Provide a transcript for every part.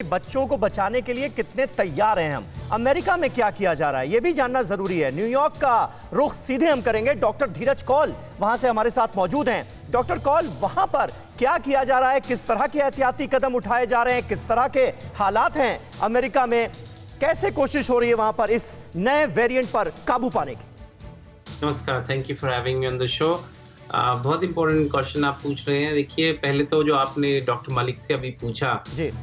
बच्चों को बचाने के लिए कितने तैयार हैं हम। अमेरिका में क्या किया जा रहा है ये भी जानना जरूरी है। न्यूयॉर्क का रुख सीधे हम करेंगे। डॉक्टर धीरज कौल वहां से हमारे साथ मौजूद हैं। डॉक्टर कौल, वहां पर क्या किया जा रहा है, किस तरह के एहतियाती कदम उठाए जा रहे हैं, किस तरह के हालात हैं अमेरिका में, कैसे कोशिश हो रही है वहां पर इस नए वेरिएंट पर काबू पाने की? नमस्कार, thank you for having me on the show. बहुत इंपॉर्टेंट क्वेश्चन आप पूछ रहे हैं। देखिए, पहले तो जो आपने डॉक्टर मलिक से अभी पूछा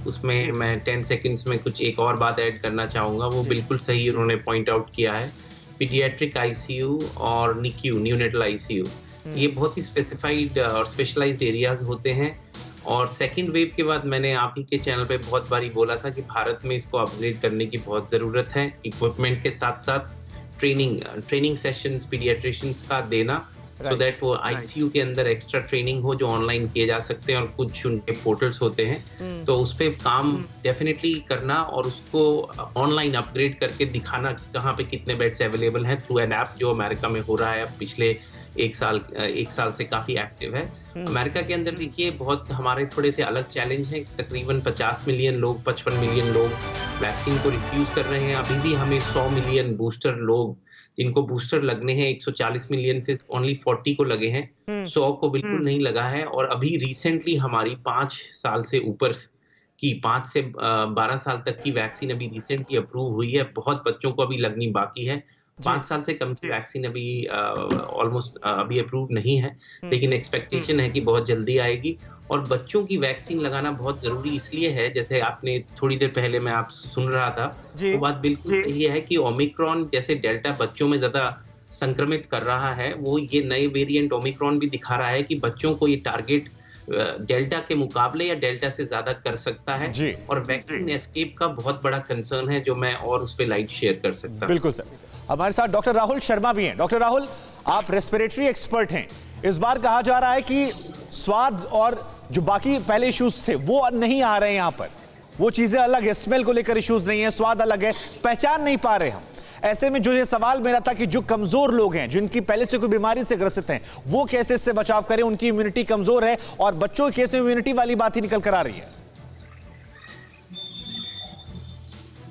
उसमें मैं 10 सेकंड्स में कुछ एक और बात ऐड करना चाहूँगा। वो बिल्कुल सही उन्होंने पॉइंट आउट किया है। पीडियाट्रिक आईसीयू और निक्यू, न्यूनेटल आईसीयू, ये बहुत ही स्पेसिफाइड और स्पेशलाइज्ड एरियाज होते हैं। और सेकेंड वेव के बाद मैंने आप ही के चैनल पे बहुत बारी बोला था कि भारत में इसको अपग्रेड करने की बहुत ज़रूरत है। इक्विपमेंट के साथ साथ ट्रेनिंग सेशंस पीडियाट्रिशियंस का देना, सो दैट वो आईसीयू के अंदर एक्स्ट्रा ट्रेनिंग हो जो ऑनलाइन किए जा सकते हैं, और कुछ उनके पोर्टल्स होते हैं। तो उस पर काम डेफिनेटली करना और उसको ऑनलाइन अपग्रेड करके दिखाना कहाँ पे कितने बेड्स अवेलेबल हैं थ्रू एन ऐप जो अमेरिका में हो रहा है। अब पिछले एक साल से काफी एक्टिव है। अमेरिका के अंदर देखिए बहुत हमारे थोड़े से अलग चैलेंज हैं। तकरीबन 50 मिलियन लोग, 55 मिलियन लोग वैक्सीन को रिफ्यूज कर रहे हैं। अभी भी हमें 100 मिलियन बूस्टर लोग जिनको बूस्टर लगने हैं, 140 मिलियन से ओनली 40 को लगे हैं, 100 को बिल्कुल नहीं लगा है। और अभी रिसेंटली हमारी 5 साल से ऊपर की 5 से 12 साल तक की वैक्सीन अभी रिसेंटली अप्रूव हुई है। बहुत बच्चों को अभी लगनी बाकी है। 5 साल से कम की वैक्सीन अभी ऑलमोस्ट अभी अप्रूव नहीं है, लेकिन एक्सपेक्टेशन है कि बहुत जल्दी आएगी। और बच्चों की वैक्सीन लगाना बहुत जरूरी इसलिए है, जैसे आपने थोड़ी देर पहले मैं आप सुन रहा था, वो बात बिल्कुल सही है कि ओमिक्रॉन जैसे डेल्टा बच्चों में ज्यादा संक्रमित कर रहा है, वो ये नए वेरिएंट ओमिक्रॉन भी दिखा रहा है कि बच्चों को ये टारगेट डेल्टा के मुकाबले या डेल्टा से ज्यादा कर सकता है। और वैक्सीन एस्केप का बहुत बड़ा कंसर्न है जो मैं और उस पर लाइट शेयर कर सकता हूं। बिल्कुल सर। हमारे साथ डॉक्टर राहुल शर्मा भी हैं। डॉक्टर राहुल, आप रेस्पिरेटरी एक्सपर्ट हैं। इस बार कहा जा रहा है कि स्वाद और जो बाकी पहले इश्यूज थे वो नहीं आ रहे हैं यहाँ पर, वो चीजें अलग है, स्मेल को लेकर इश्यूज नहीं है, स्वाद अलग है, पहचान नहीं पा रहे हम। ऐसे में जो ये सवाल मेरा था कि जो कमजोर लोग हैं, जिनकी पहले से कोई बीमारी से ग्रसित हैं, वो कैसे इससे बचाव करें, उनकी इम्यूनिटी कमजोर है, और बच्चों के केस में इम्यूनिटी वाली बात ही निकल कर आ रही है।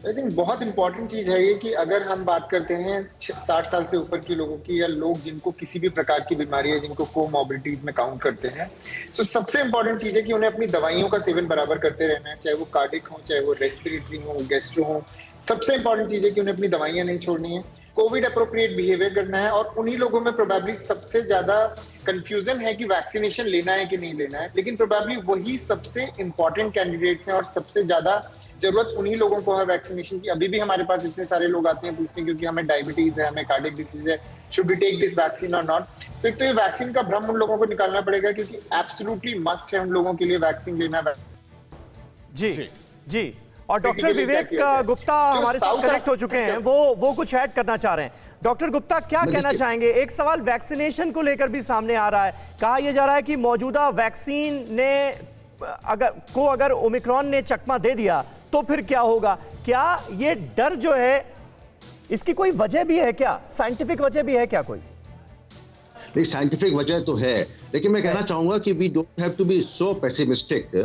आई थिंक बहुत इंपॉर्टेंट चीज है ये कि अगर हम बात करते हैं 60 साल से ऊपर के लोगों की, या लोग जिनको किसी भी प्रकार की बीमारी है, जिनको कोमॉर्बिडिटीज में काउंट करते हैं, तो सबसे इंपॉर्टेंट चीज है कि उन्हें अपनी दवाइयों का सेवन बराबर करते रहना है, चाहे वो कार्डिक हो, चाहे वो रेस्पिरेटरी हो, गैस्ट्रो हो। सबसे इंपॉर्टेंट चीज है कि उन्हें अपनी दवाइयां नहीं छोड़नी है, कोविड अप्रोप्रिएट बिहेवियर करना है। और उन्हीं लोगों में प्रोबेबली सबसे ज्यादा कंफ्यूजन है कि वैक्सीनेशन लेना है कि नहीं लेना है, लेकिन प्रोबेबली वही सबसे इंपॉर्टेंट कैंडिडेट्स हैं और सबसे ज्यादा जरूरत उन्हीं लोगों को है वैक्सीनेशन की। अभी भी हमारे पास इतने सारे लोग आते हैं पूछते हैं क्योंकि हमें डायबिटीज है, हमें कार्डियक डिसीज है, should we take this vaccine और नॉट। सो एक तो ये वैक्सीन का भ्रम उन लोगों को निकालना पड़ेगा, क्योंकि एब्सोल्युटली मस्ट है उन लोगों के लिए वैक्सीन लेना। जी। और डॉक्टर विवेक गुप्ता हमारे साथ कनेक्ट हो चुके हैं, वो कुछ ऐड करना चाह रहे हैं। डॉक्टर गुप्ता, क्या कहना चाहेंगे? एक सवाल वैक्सीनेशन को लेकर भी सामने आ रहा है। कहा यह जा रहा है कि मौजूदा वैक्सीन ने अगर ओमिक्रॉन ने चकमा दे दिया तो फिर क्या होगा? क्या ये डर जो है, इसकी कोई वजह भी है क्या, साइंटिफिक वजह भी है क्या कोई? नहीं, साइंटिफिक वजह तो है, लेकिन मैं कहना चाहूंगा कि we don't have to be so pessimistic.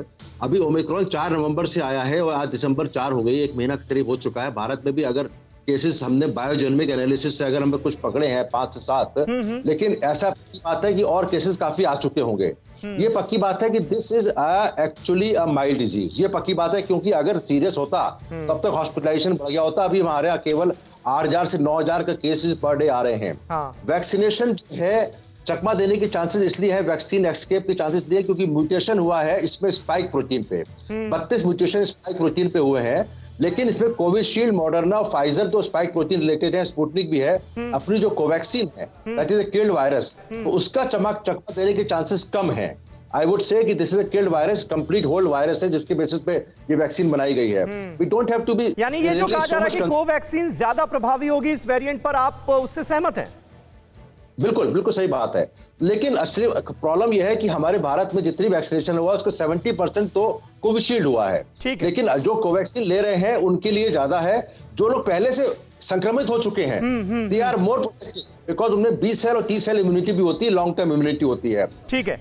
अभी ओमिक्रॉन 4 नवंबर से आया है और आज दिसंबर 4 हो गई, 1 महीना करीब हो चुका है। भारत में भी अगर केसेस हमने बायोजेनमिक एनालिसिस से अगर हमें कुछ पकड़े हैं 5 से 7, लेकिन ऐसा पक्की बात है कि और केसेस काफी आ चुके होंगे। ये पक्की बात है कि this is actually a mild disease. ये पक्की बात है, क्योंकि अगर सीरियस होता तब तक हॉस्पिटलाइजेशन बढ़ गया होता। अभी हमारे यहाँ केवल 8000 से 9000 का केसेस पर डे आ रहे हैं। वैक्सीनेशन है, चकमा देने के चांसेस इसलिए है, वैक्सीन एस्केप के चांसेस इसलिए क्योंकि म्यूटेशन हुआ है इसमें स्पाइक प्रोटीन पे। 32 म्यूटेशन स्पाइक प्रोटीन पे हुए हैं, लेकिन इसमें कोविशील्ड, मॉडर्ना, फाइजर तो स्पाइक प्रोटीन रिलेटेड है, स्पुतनिक भी है। अपनी जो कोवैक्सीन है that is a killed virus, तो उसका चकमा देने के चांसेस कम है। आई वुड से कि this is a killed virus, complete hold virus है, जिसके बेसिस पे ये वैक्सीन बनाई गई है। We don't have to be, यानी ये जो कहा जा रहा है कि कोवैक्सीन ज्यादा प्रभावी होगी इस वेरिएंट पर, आप उससे सहमत हैं? बिल्कुल सही बात है, लेकिन असली प्रॉब्लम यह है कि हमारे भारत में जितनी वैक्सीनेशन हुआ उसको 70% तो कोविशील्ड हुआ है, लेकिन जो कोवैक्सीन ले रहे हैं उनके लिए ज्यादा है। जो लोग पहले से संक्रमित हो चुके हैं, they are more protected, because उनमें 20 सेल और 30 सेल इम्यूनिटी भी होती है, लॉन्ग टर्म इम्यूनिटी होती है। ठीक है।